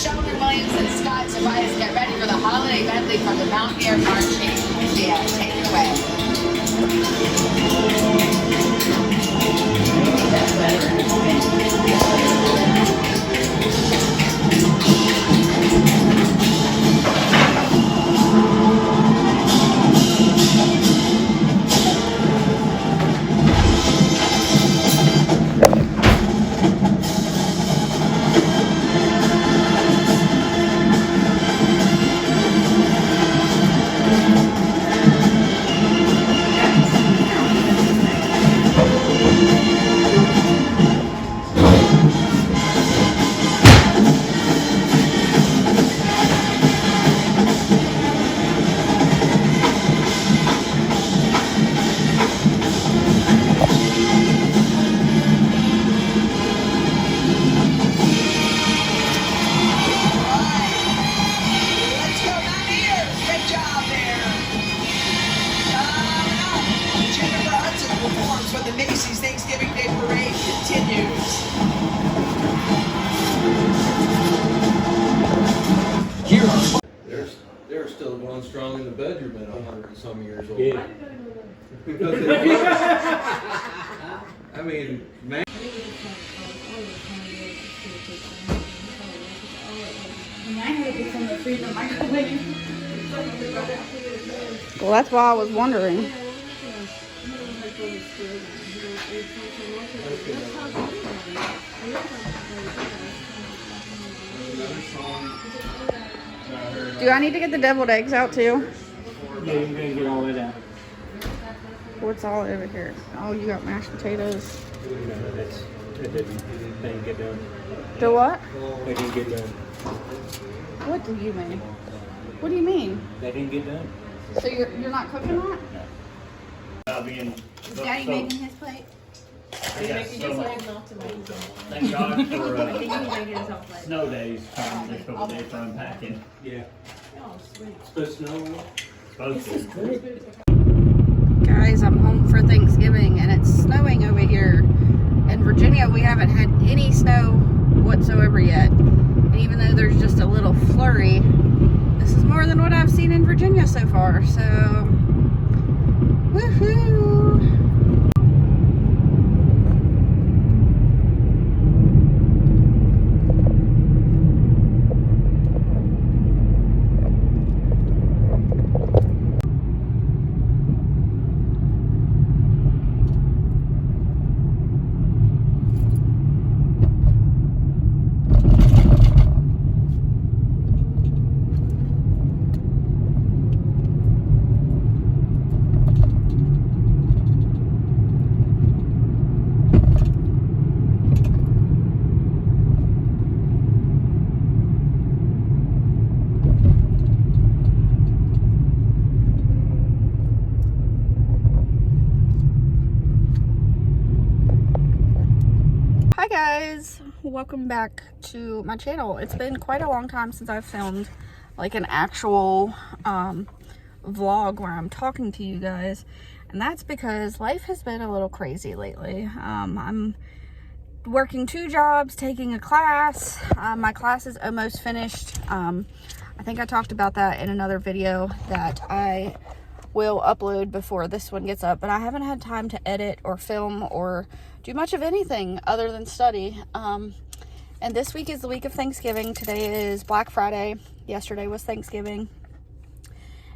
Sheldon Williams and Scott Tobias get ready for the holiday medley from the Mountaineer Marching Band. Take it away. They're still going strong in the bedroom at 100 and some years old. Yeah. Because I mean, man. Well, that's why I was wondering. Do I need to get the deviled eggs out too? Yeah, you're gonna get all that out. What's all over here? Oh, you got mashed potatoes. No, that didn't get done. Do what? They didn't get done. What do you mean? What do you mean? They didn't get done? So you're not cooking that? Is Daddy making his plate? Thank God for snow days, this couple days for unpacking. Yeah. Supposed to snow? Supposed to. Guys, I'm home for Thanksgiving and it's snowing over here. In Virginia, we haven't had any snow whatsoever yet. And even though there's just a little flurry, this is more than what I've seen in Virginia so far. So, woohoo! Hi guys, welcome back to my channel. It's been quite a long time since I've filmed like an actual vlog where I'm talking to you guys, and that's because life has been a little crazy lately. I'm working 2 jobs, taking a class. My class is almost finished. I think I talked about that in another video that I will upload before this one gets up, but I haven't had time to edit or film or do much of anything other than study. And this week is the week of Thanksgiving. Today is Black Friday. Yesterday was Thanksgiving.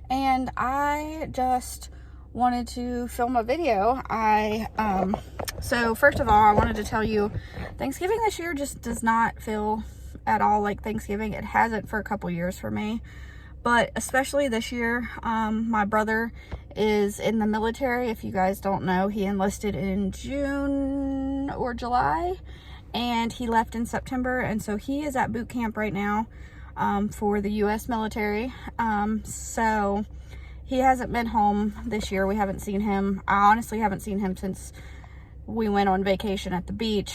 And I just wanted to film a video. So first of all, I wanted to tell you, Thanksgiving this year just does not feel at all like Thanksgiving. It hasn't for a couple years for me. But especially this year, my brother is in the military. If you guys don't know, he enlisted in June or July, and he left in September. And so he is at boot camp right now for the U.S. military. So he hasn't been home this year. We haven't seen him. I honestly haven't seen him since we went on vacation at the beach.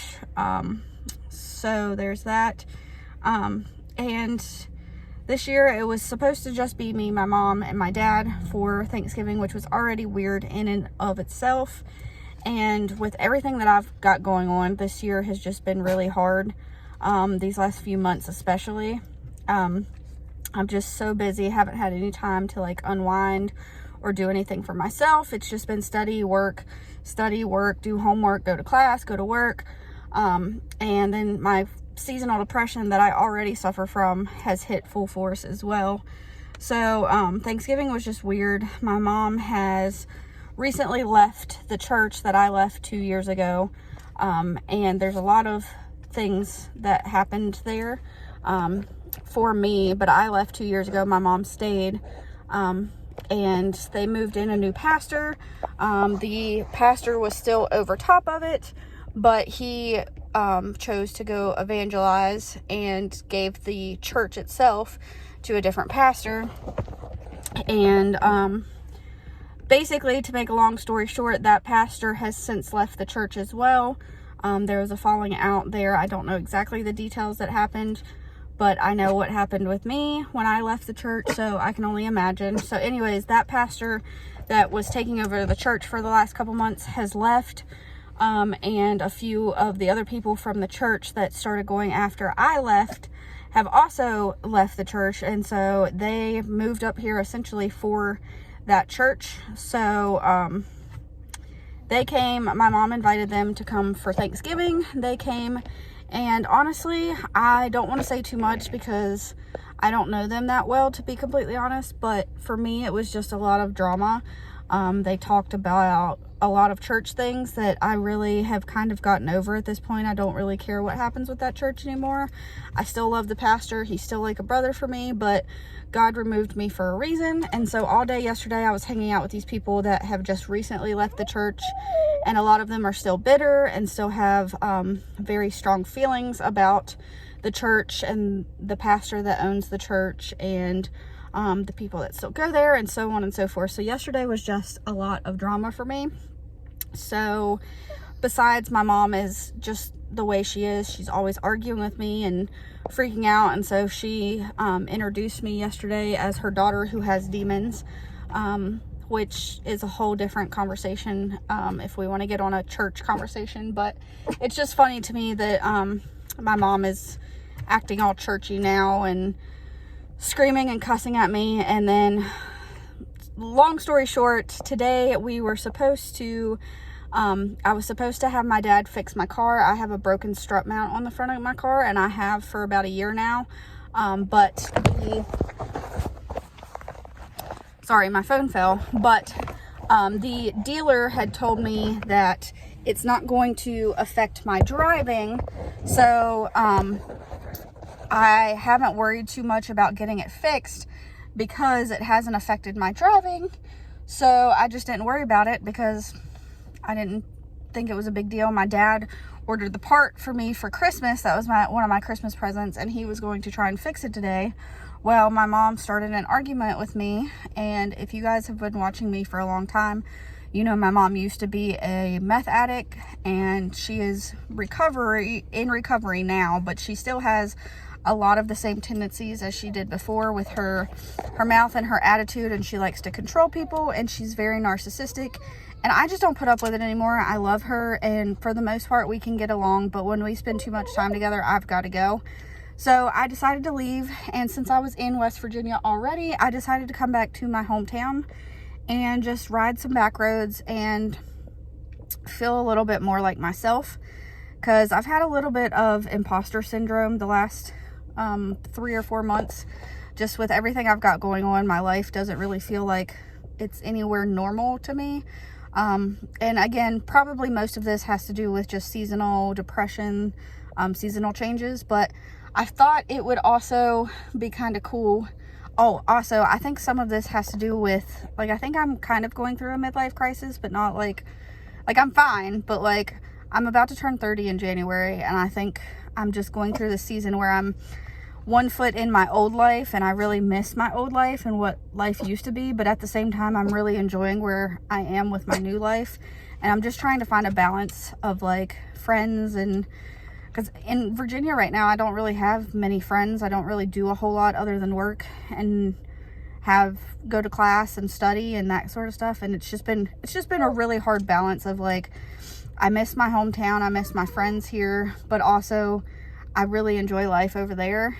So there's that. And this year, it was supposed to just be me, my mom, and my dad for Thanksgiving, which was already weird in and of itself. And with everything that I've got going on, this year has just been really hard, these last few months especially. I'm just so busy, haven't had any time to like unwind or do anything for myself. It's just been study, work, do homework, go to class, go to work. And then my seasonal depression that I already suffer from has hit full force as well. So Thanksgiving was just weird. My mom has recently left the church that I left 2 years ago. And there's a lot of things that happened there for me, but I left 2 years ago. My mom stayed, and they moved in a new pastor. The pastor was still over top of it, but he chose to go evangelize and gave the church itself to a different pastor. And basically, to make a long story short, that pastor has since left the church as well. There was a falling out there. I don't know exactly the details that happened, but I know what happened with me when I left the church, so I can only imagine. So anyways, that pastor that was taking over the church for the last couple months has left, and a few of the other people from the church that started going after I left have also left the church, and so they moved up here essentially for that church. So they came, my mom invited them to come for Thanksgiving. They came, and honestly, I don't want to say too much because I don't know them that well, to be completely honest, but for me, it was just a lot of drama. They talked about a lot of church things that I really have kind of gotten over at this point. I don't really care what happens with that church anymore. I still love the pastor. He's still like a brother for me, but God removed me for a reason. And so all day yesterday, I was hanging out with these people that have just recently left the church, and a lot of them are still bitter and still have very strong feelings about the church and the pastor that owns the church, and the people that still go there, and so on and so forth. So yesterday was just a lot of drama for me. So besides, my mom is just the way she is. She's always arguing with me and freaking out, and so she introduced me yesterday as her daughter who has demons, which is a whole different conversation if we want to get on a church conversation. But it's just funny to me that my mom is acting all churchy now and screaming and cussing at me. And then, long story short, today we were supposed to I was supposed to have my dad fix my car. I have a broken strut mount on the front of my car, and I have for about a year now. But sorry, my phone fell. But the dealer had told me that it's not going to affect my driving. So I haven't worried too much about getting it fixed because it hasn't affected my driving. So I just didn't worry about it because I didn't think it was a big deal. My dad ordered the part for me for Christmas. That was one of my Christmas presents, and he was going to try and fix it today. Well, my mom started an argument with me, and if you guys have been watching me for a long time, you know my mom used to be a meth addict, and she is in recovery now, but she still has a lot of the same tendencies as she did before with her mouth and her attitude, and she likes to control people, and she's very narcissistic, and I just don't put up with it anymore. I love her, and for the most part we can get along, but when we spend too much time together, I've got to go. So I decided to leave, and since I was in West Virginia already, I decided to come back to my hometown and just ride some back roads and feel a little bit more like myself, because I've had a little bit of imposter syndrome the last 3 or 4 months. Just with everything I've got going on, my life doesn't really feel like it's anywhere normal to me. And again, probably most of this has to do with just seasonal depression, seasonal changes, but I thought it would also be kind of cool. Oh, also, I think some of this has to do with, like, I think I'm kind of going through a midlife crisis, but not like I'm fine, but like I'm about to turn 30 in January, and I think I'm just going through this season where I'm one foot in my old life, and I really miss my old life and what life used to be, but at the same time I'm really enjoying where I am with my new life, and I'm just trying to find a balance of like friends, and because in Virginia right now I don't really have many friends. I don't really do a whole lot other than work and go to class and study and that sort of stuff, and it's just been a really hard balance of like, I miss my hometown, I miss my friends here, but also I really enjoy life over there.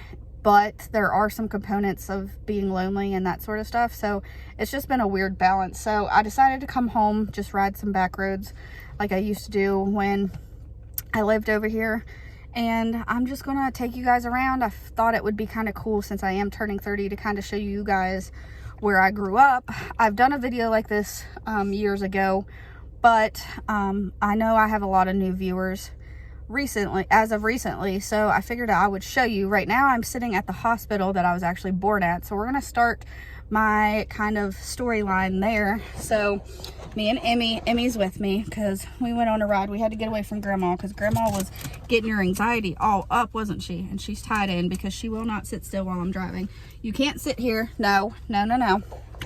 but there are some components of being lonely and that sort of stuff. So it's just been a weird balance. So I decided to come home, just ride some back roads like I used to do when I lived over here. And I'm just gonna take you guys around. I thought it would be kind of cool, since I am turning 30, to kind of show you guys where I grew up. I've done a video like this years ago, but I know I have a lot of new viewers as of recently, so I figured I would show you. Right now I'm sitting at the hospital that I was actually born at, so we're gonna start my kind of storyline there. So me and Emmy's with me because we went on a ride. We had to get away from Grandma because Grandma was getting her anxiety all up, wasn't she? And she's tied in because she will not sit still while I'm driving. You can't sit here. No.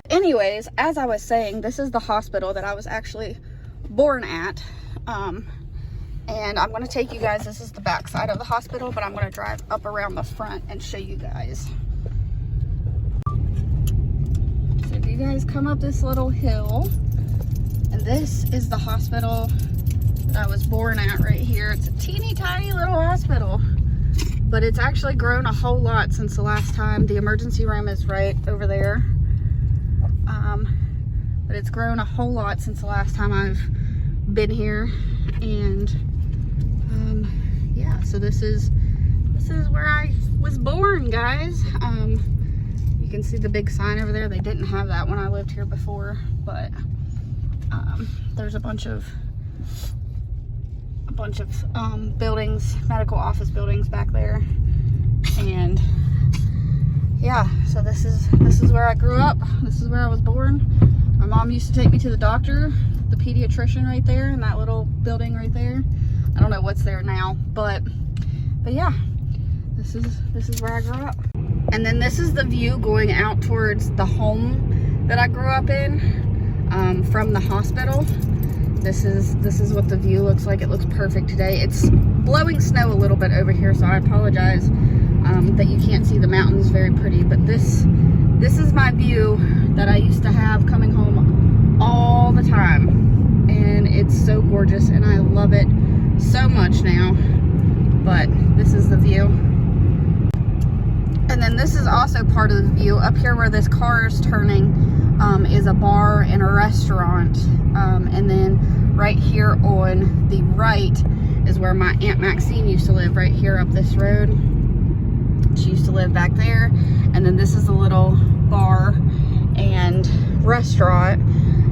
Anyways, as I was saying, this is the hospital that I was actually born at. And I'm going to take you guys, this is the back side of the hospital, but I'm going to drive up around the front and show you guys. So if you guys come up this little hill, and this is the hospital that I was born at right here. It's a teeny tiny little hospital, but it's actually grown a whole lot since the last time. The emergency room is right over there. But it's grown a whole lot since the last time I've been here. And yeah, so this is where I was born, guys. You can see the big sign over there. They didn't have that when I lived here before, but there's a bunch of buildings, medical office buildings back there. And yeah, so this is where I grew up. This is where I was born. My mom used to take me to the doctor, the pediatrician right there in that little building right there. I don't know what's there now, but yeah, this is where I grew up. And then this is the view going out towards the home that I grew up in, from the hospital. This is what the view looks like. It looks perfect today. It's blowing snow a little bit over here, so I apologize that you can't see the mountains very pretty, but this is my view that I used to have coming home all the time, and it's so gorgeous and I love it so much now. But this is the view. And then this is also part of the view. Up here where this car is turning is a bar and a restaurant. And then right here on the right is where my Aunt Maxine used to live, right here up this road. She used to live back there. And then this is a little bar and restaurant.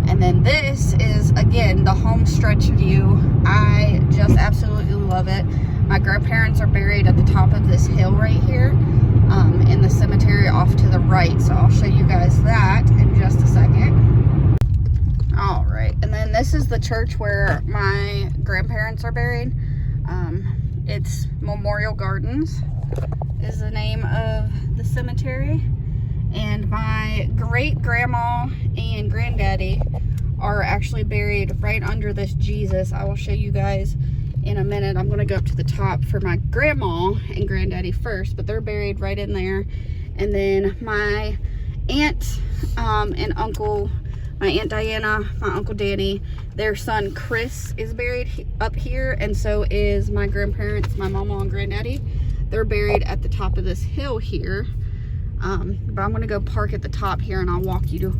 And then this is, again, the home stretch view. I just absolutely love it. My grandparents are buried at the top of this hill right here, in the cemetery off to the right. So I'll show you guys that in just a second. All right, and then this is the church where my grandparents are buried. It's Memorial Gardens is the name of the cemetery. And my great grandma and granddaddy are actually buried right under this Jesus. I will show you guys in a minute. I'm going to go up to the top for my grandma and granddaddy first, but they're buried right in there. And then my aunt and uncle, my Aunt Diana, my Uncle Danny, their son Chris is buried up here, and so is my grandparents, my mama and granddaddy. They're buried at the top of this hill here. But I'm going to go park at the top here, and I'll walk you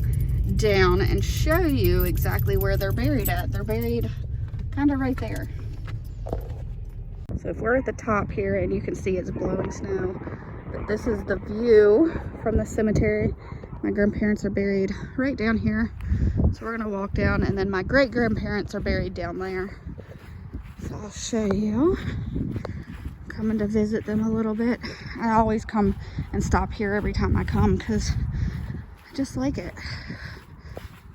down and show you exactly where they're buried at. They're buried kind of right there. So if we're at the top here, and you can see it's blowing snow, but this is the view from the cemetery. My grandparents are buried right down here. So we're going to walk down, and then my great grandparents are buried down there. So I'll show you. Coming to visit them a little bit. I always come and stop here every time I come because I just like it.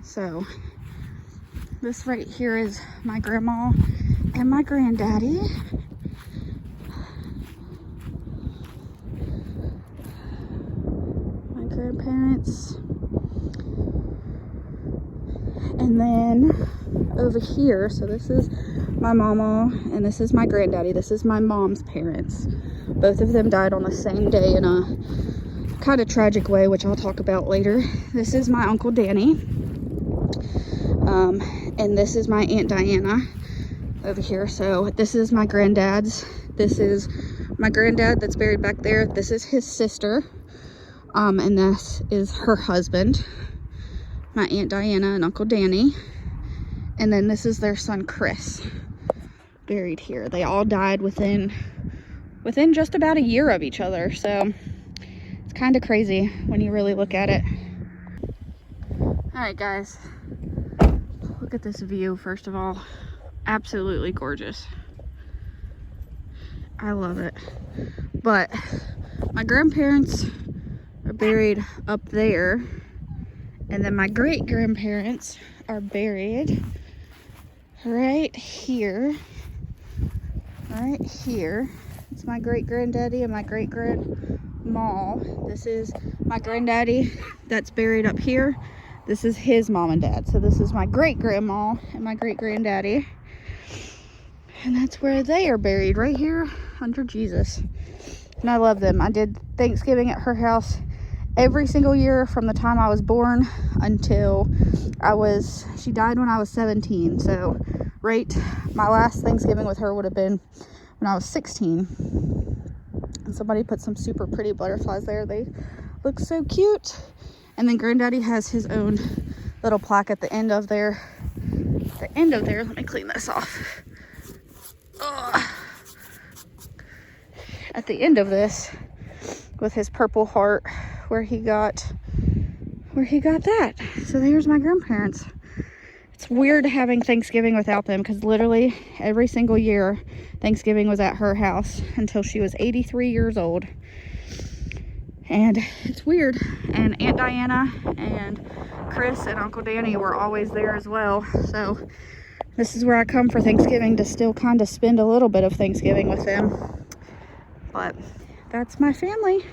So this right here is my grandma and my granddaddy. My grandparents. And then over here, so this is my mama and this is my granddaddy. This is my mom's parents. Both of them died on the same day in a kind of tragic way, which I'll talk about later. This is my Uncle Danny. And this is my Aunt Diana over here. So this is my granddad's. This is my granddad that's buried back there. This is his sister. And this is her husband, my Aunt Diana and Uncle Danny. And then this is their son, Chris, buried here. They all died within just about a year of each other. So it's kind of crazy when you really look at it. All right, guys, look at this view. First of all, absolutely gorgeous. I love it. But my grandparents are buried up there, and then my great grandparents are buried right here. It's my great granddaddy and my great grandma. This is my granddaddy that's buried up here. This is his mom and dad. So this is my great grandma and my great granddaddy, and that's where they are buried, right here under Jesus. And I love them. I did Thanksgiving at her house every single year from the time I was born until she died when I was 17. So my last Thanksgiving with her would have been when I was 16. And somebody put some super pretty butterflies there. They look so cute. And then granddaddy has his own little plaque at the end of there. Let me clean this off. Ugh. At the end of this, with his purple heart, where he got that. So there's my grandparents. It's weird having Thanksgiving without them, because literally every single year Thanksgiving was at her house until she was 83 years old. And it's weird. And Aunt Diana and Chris and Uncle Danny were always there as well. So this is where I come for Thanksgiving, to still kind of spend a little bit of Thanksgiving with them. But that's my family.